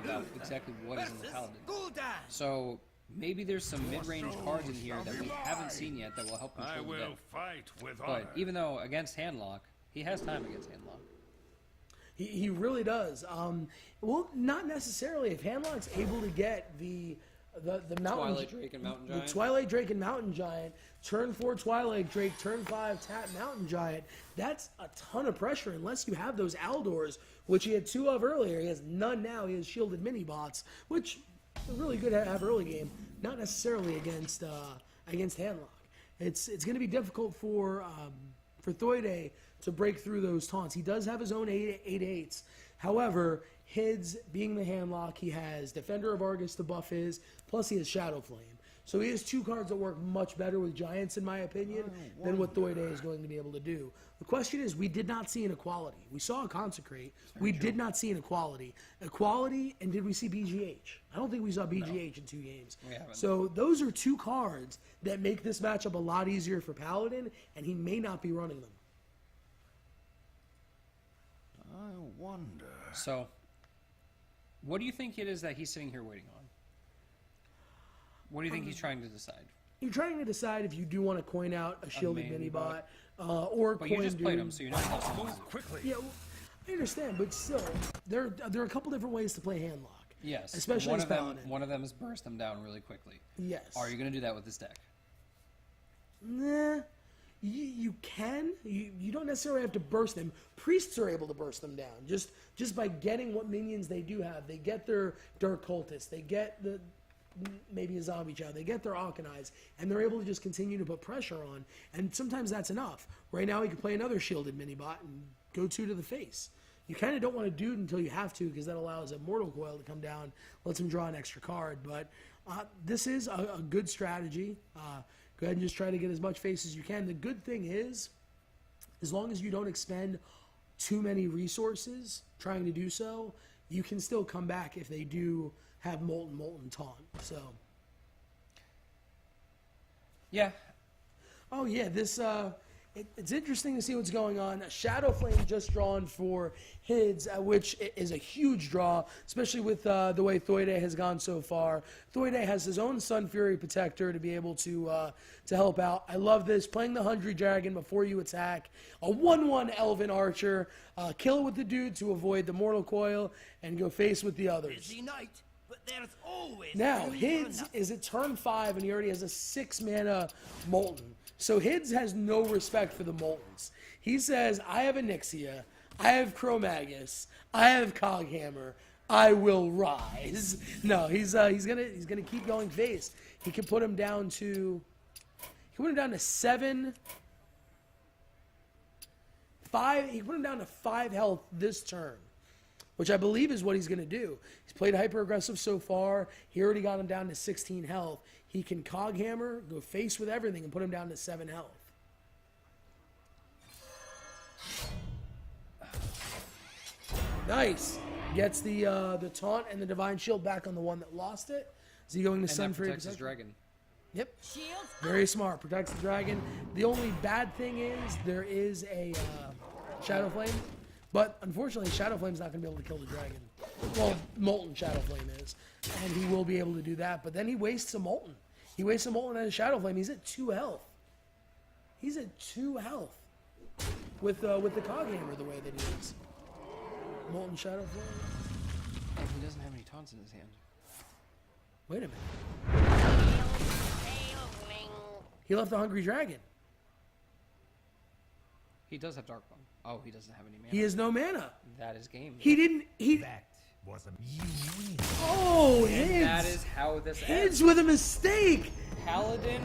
about exactly what is in the Paladin. So maybe there's some mid-range cards in here that we haven't seen yet that will help control the deck. Fight with honor. But even though against handlock, he has time against handlock. He really does. Well, not necessarily. If handlock's able to get the mountain Twilight Drake and Mountain Giant. The Twilight Drake and Mountain Giant, turn 4 Twilight Drake, turn 5 tap Mountain Giant, that's a ton of pressure unless you have those Aldors, which he had 2 of earlier. He has none now. He has shielded mini bots, which are really good to have early game, not necessarily against handlock. It's going to be difficult for Thuede to break through those taunts. He does have his own 8/8s. However, Hidz, being the handlock, he has Defender of Argus to buff his, plus he has Shadow Flame. So he has 2 cards that work much better with Giants, in my opinion, than what Thuede is going to be able to do. The question is, we did not see an equality. We saw a Consecrate. We did not see an equality. Equality, and did we see BGH? I don't think we saw BGH in 2 games. So those are 2 cards that make this matchup a lot easier for Paladin, and he may not be running them. I wonder. So, what do you think it is that he's sitting here waiting on? What do you think he's trying to decide? You're trying to decide if you do want to coin out a shielded mini bot, or but coin you just played him, so you know how to Move quickly. Yeah, well, I understand, but still, there are a couple different ways to play handlock. Yes, especially one as of them. Paladin. One of them is burst them down really quickly. Yes. Are you going to do that with this deck? Nah. You can. You don't necessarily have to burst them. Priests are able to burst them down just by getting what minions they do have. They get their Dark Cultist. They get maybe a Zombie Child. They get their Arcanized, and they're able to just continue to put pressure on. And sometimes that's enough. Right now, he can play another shielded mini bot and go 2 to the face. You kind of don't want to do it until you have to, because that allows a Mortal Coil to come down, lets him draw an extra card. But this is a good strategy. Go ahead and just try to get as much face as you can. The good thing is, as long as you don't expend too many resources trying to do so, you can still come back if they do have Molten Taunt. So, yeah. Oh yeah, this it's interesting to see what's going on. A Shadow Flame just drawn for Hidz, which is a huge draw, especially with the way Thuede has gone so far. Thuede has his own Sun Fury Protector to be able to help out. I love this. Playing the Hungry Dragon before you attack. A 1/1 Elven Archer. Kill it with the dude to avoid the Mortal Coil and go face with the others. Busy night, but there's always Now, Hidz is at turn 5, and he already has a 6-mana Molten. So Hidz has no respect for the Moltens. He says, I have Onyxia, I have Chromagus, I have Coghammer, I will rise. No, he's gonna keep going face. He can put him down to 7, 5. He can put him down to 5 health this turn, which I believe is what he's going to do. He's played hyper-aggressive so far. He already got him down to 16 health. He can Coghammer, go face with everything, and put him down to 7 health. Nice. Gets the taunt and the Divine Shield back on the one that lost it. Is he going to Sun Fury protects his dragon. Yep. Very smart. Protects the dragon. The only bad thing is there is a Shadow Flame. But unfortunately, Shadow Flame's not going to be able to kill the dragon. Well, Molten Shadow Flame is. And he will be able to do that. But then he wastes a Molten. He wastes a Molten and a Shadow Flame. He's at 2 health. He's at 2 health. With the Coghammer the way that he is. Molten Shadow Flame. And he doesn't have any taunts in his hand. Wait a minute. He left the Hungry Dragon. He does have Dark Bone. Oh, he doesn't have any mana. He has no mana. That is game. He didn't. That was a you win. Oh, And Hidz. that is how this Hidz ends. with a mistake. Paladin